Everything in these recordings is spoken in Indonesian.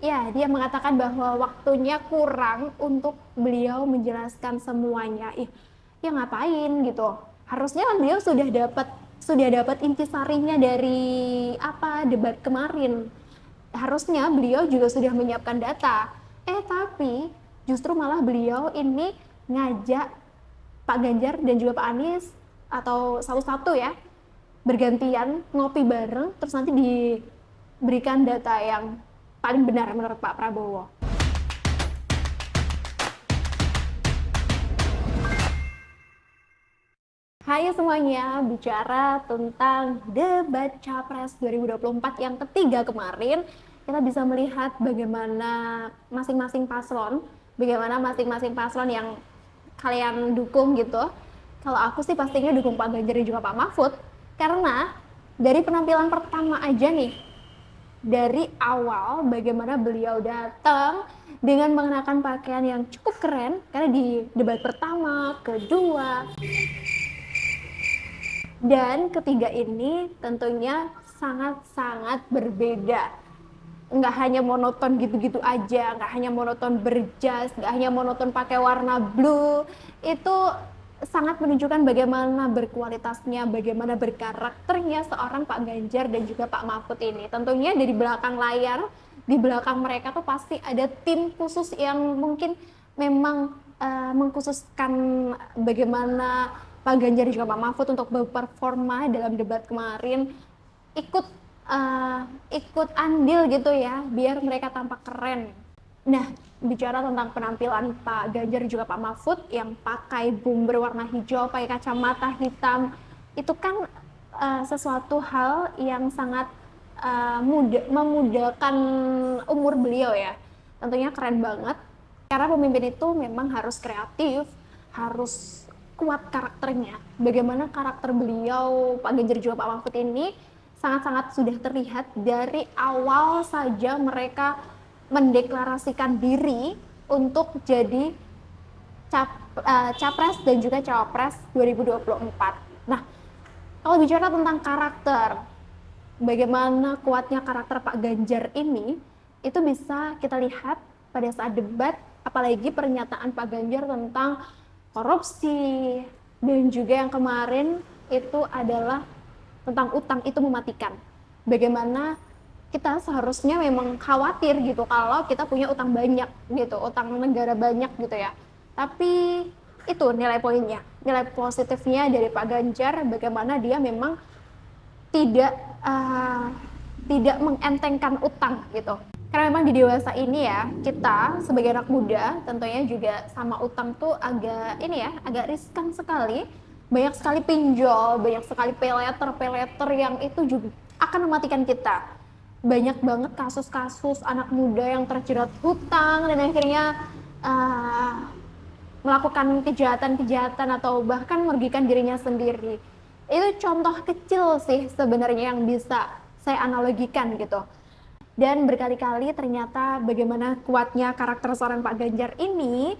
Ya, dia mengatakan bahwa waktunya kurang untuk beliau menjelaskan semuanya. Ih, ya ngapain gitu? Harusnya kan beliau sudah dapat intisarinya dari apa debat kemarin. Harusnya beliau juga sudah menyiapkan data. Tapi justru malah beliau ini ngajak Pak Ganjar dan juga Pak Anies atau satu-satu ya bergantian ngopi bareng terus nanti diberikan data yang paling benar menurut Pak Prabowo. Hai semuanya, bicara tentang debat Capres 2024 yang ketiga kemarin, kita bisa melihat bagaimana masing-masing paslon yang kalian dukung gitu. Kalau aku sih pastinya dukung Pak Ganjar dan juga Pak Mahfud, karena dari penampilan pertama aja nih, dari awal bagaimana beliau datang dengan mengenakan pakaian yang cukup keren, karena di debat pertama, kedua, dan ketiga ini tentunya sangat-sangat berbeda. Nggak hanya monoton gitu-gitu aja, nggak hanya monoton berjas, nggak hanya monoton pakai warna blue. Itu sangat menunjukkan bagaimana berkualitasnya, bagaimana berkarakternya seorang Pak Ganjar dan juga Pak Mahfud ini. Tentunya dari belakang layar, di belakang mereka tuh pasti ada tim khusus yang mungkin memang mengkhususkan bagaimana Pak Ganjar dan juga Pak Mahfud untuk berperforma dalam debat kemarin, ikut ikut andil gitu ya biar mereka tampak keren. Nah, bicara tentang penampilan Pak Ganjar dan juga Pak Mahfud yang pakai bumber warna hijau, pakai kacamata hitam, itu kan sesuatu hal yang sangat memudahkan umur beliau ya. Tentunya keren banget. Karena pemimpin itu memang harus kreatif, harus kuat karakternya. Bagaimana karakter beliau, Pak Ganjar juga Pak Mahfud ini sangat-sangat sudah terlihat dari awal saja mereka mendeklarasikan diri untuk jadi capres dan juga cawapres 2024. Nah, kalau bicara tentang karakter, bagaimana kuatnya karakter Pak Ganjar ini, itu bisa kita lihat pada saat debat, apalagi pernyataan Pak Ganjar tentang korupsi, dan juga yang kemarin itu adalah tentang utang itu mematikan. Bagaimana kita seharusnya memang khawatir gitu kalau kita punya utang banyak gitu, utang negara banyak gitu ya. Tapi itu nilai poinnya, nilai positifnya dari Pak Ganjar, bagaimana dia memang tidak uh, tidak mengentengkan utang gitu. Karena memang di dewasa ini ya, kita sebagai anak muda tentunya juga sama utang tuh agak ini ya, agak riskan sekali. Banyak sekali pinjol, banyak sekali peleter yang itu juga akan mematikan kita. Banyak banget kasus-kasus anak muda yang terjerat hutang dan akhirnya uh, melakukan kejahatan-kejahatan atau bahkan merugikan dirinya sendiri. Itu contoh kecil sih sebenarnya yang bisa saya analogikan gitu. Dan berkali-kali ternyata bagaimana kuatnya karakter seorang Pak Ganjar ini,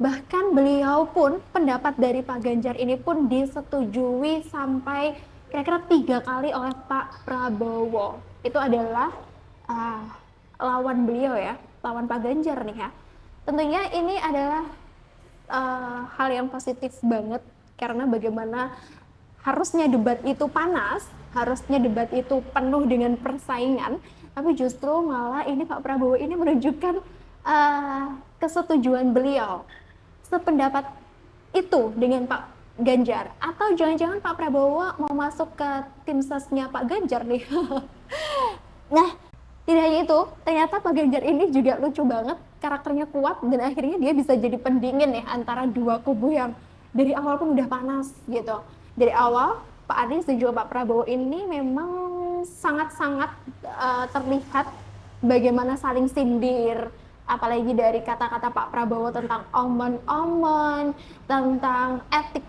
bahkan beliau pun, pendapat dari Pak Ganjar ini pun disetujui sampai kira-kira 3 kali oleh Pak Prabowo. Itu adalah uh, lawan beliau ya, lawan Pak Ganjar nih ya. Tentunya ini adalah hal yang positif banget, karena bagaimana harusnya debat itu panas, harusnya debat itu penuh dengan persaingan, tapi justru malah ini Pak Prabowo ini menunjukkan kesetujuan beliau sependapat itu dengan Pak Ganjar. Atau jangan-jangan Pak Prabowo mau masuk ke tim sesnya Pak Ganjar nih. Nah, tidak hanya itu, ternyata Pak Ganjar ini juga lucu banget, karakternya kuat, dan akhirnya dia bisa jadi pendingin ya antara dua kubu yang dari awal pun udah panas gitu. Dari awal, Pak Anies dan juga Pak Prabowo ini memang sangat-sangat terlihat bagaimana saling sindir, apalagi dari kata-kata Pak Prabowo tentang omen-omen, tentang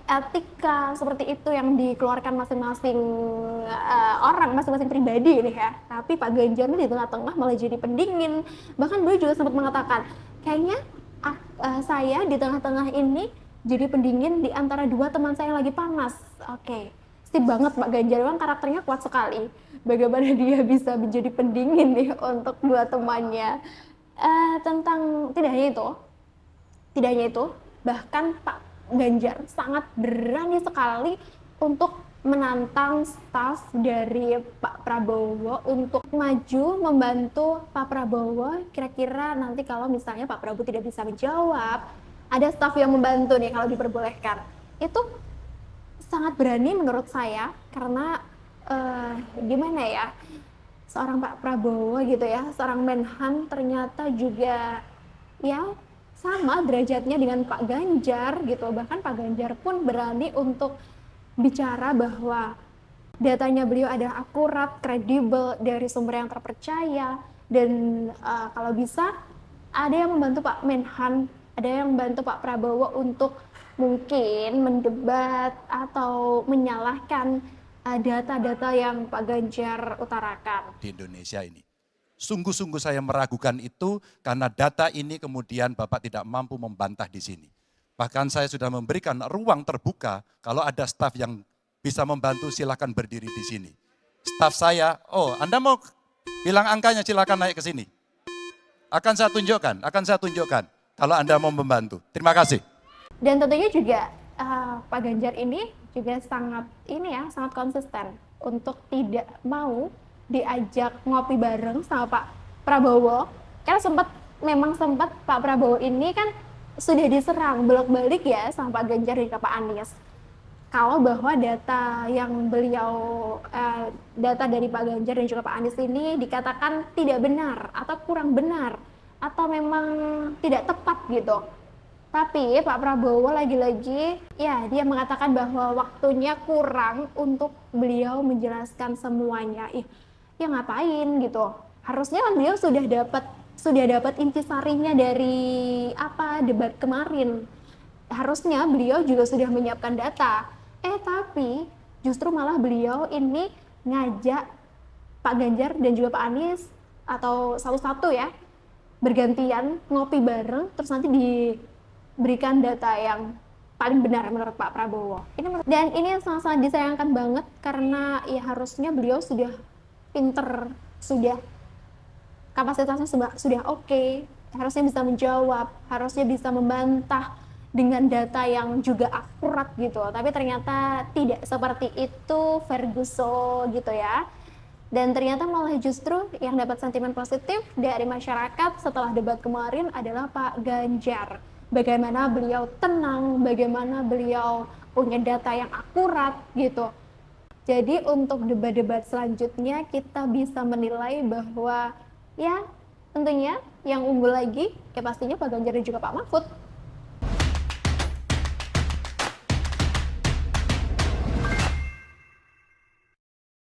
etika seperti itu yang dikeluarkan masing-masing orang, masing-masing pribadi nih ya. Tapi Pak Ganjar ini di tengah-tengah malah jadi pendingin. Bahkan beliau juga sempat mengatakan, kayaknya saya di tengah-tengah ini jadi pendingin di antara dua teman saya yang lagi panas. Oke, sip banget Pak Ganjar, memang karakternya kuat sekali. Bagaimana dia bisa menjadi pendingin nih untuk dua temannya. Tentang tidak hanya itu, bahkan Pak Ganjar sangat berani sekali untuk menantang staf dari Pak Prabowo untuk maju membantu Pak Prabowo. Kira-kira nanti kalau misalnya Pak Prabowo tidak bisa menjawab, ada staf yang membantu nih kalau diperbolehkan. Itu sangat berani menurut saya karena gimana ya, seorang Pak Prabowo gitu ya, seorang Menhan ternyata juga ya sama derajatnya dengan Pak Ganjar gitu. Bahkan Pak Ganjar pun berani untuk bicara bahwa datanya beliau adalah akurat, kredibel, dari sumber yang terpercaya, dan kalau bisa ada yang membantu Pak Menhan, ada yang membantu Pak Prabowo untuk mungkin mendebat atau menyalahkan data-data yang Pak Ganjar utarakan. Di Indonesia ini. Sungguh-sungguh saya meragukan itu karena data ini kemudian Bapak tidak mampu membantah di sini. Bahkan saya sudah memberikan ruang terbuka, kalau ada staf yang bisa membantu silakan berdiri di sini. Staf saya, oh Anda mau bilang angkanya silakan naik ke sini. Akan saya tunjukkan kalau Anda mau membantu. Terima kasih. Dan tentunya juga Pak Ganjar ini juga sangat konsisten untuk tidak mau diajak ngopi bareng sama Pak Prabowo. Karena memang sempat Pak Prabowo ini kan sudah diserang bolak-balik ya sama Pak Ganjar dan Pak Anies. Kalau bahwa data dari Pak Ganjar dan juga Pak Anies ini dikatakan tidak benar atau kurang benar atau memang tidak tepat gitu. Tapi Pak Prabowo lagi-lagi ya dia mengatakan bahwa waktunya kurang untuk beliau menjelaskan semuanya. Ya ngapain gitu. Harusnya kan beliau sudah dapat intisarinya dari debat kemarin. Harusnya beliau juga sudah menyiapkan data. Tapi justru malah beliau ini ngajak Pak Ganjar dan juga Pak Anies atau satu-satu ya bergantian ngopi bareng, terus nanti diberikan data yang paling benar menurut Pak Prabowo. Dan ini sangat-sangat disayangkan banget karena ya harusnya beliau sudah pinter, sudah kapasitasnya sudah oke, harusnya bisa menjawab, harusnya bisa membantah dengan data yang juga akurat gitu. Tapi ternyata tidak seperti itu, Ferguson gitu ya. Dan ternyata malah justru yang dapat sentimen positif dari masyarakat setelah debat kemarin adalah Pak Ganjar. Bagaimana beliau tenang, bagaimana beliau punya data yang akurat gitu. Jadi untuk debat-debat selanjutnya kita bisa menilai bahwa ya tentunya yang unggul lagi ya pastinya Pak Ganjar dan juga Pak Mahfud.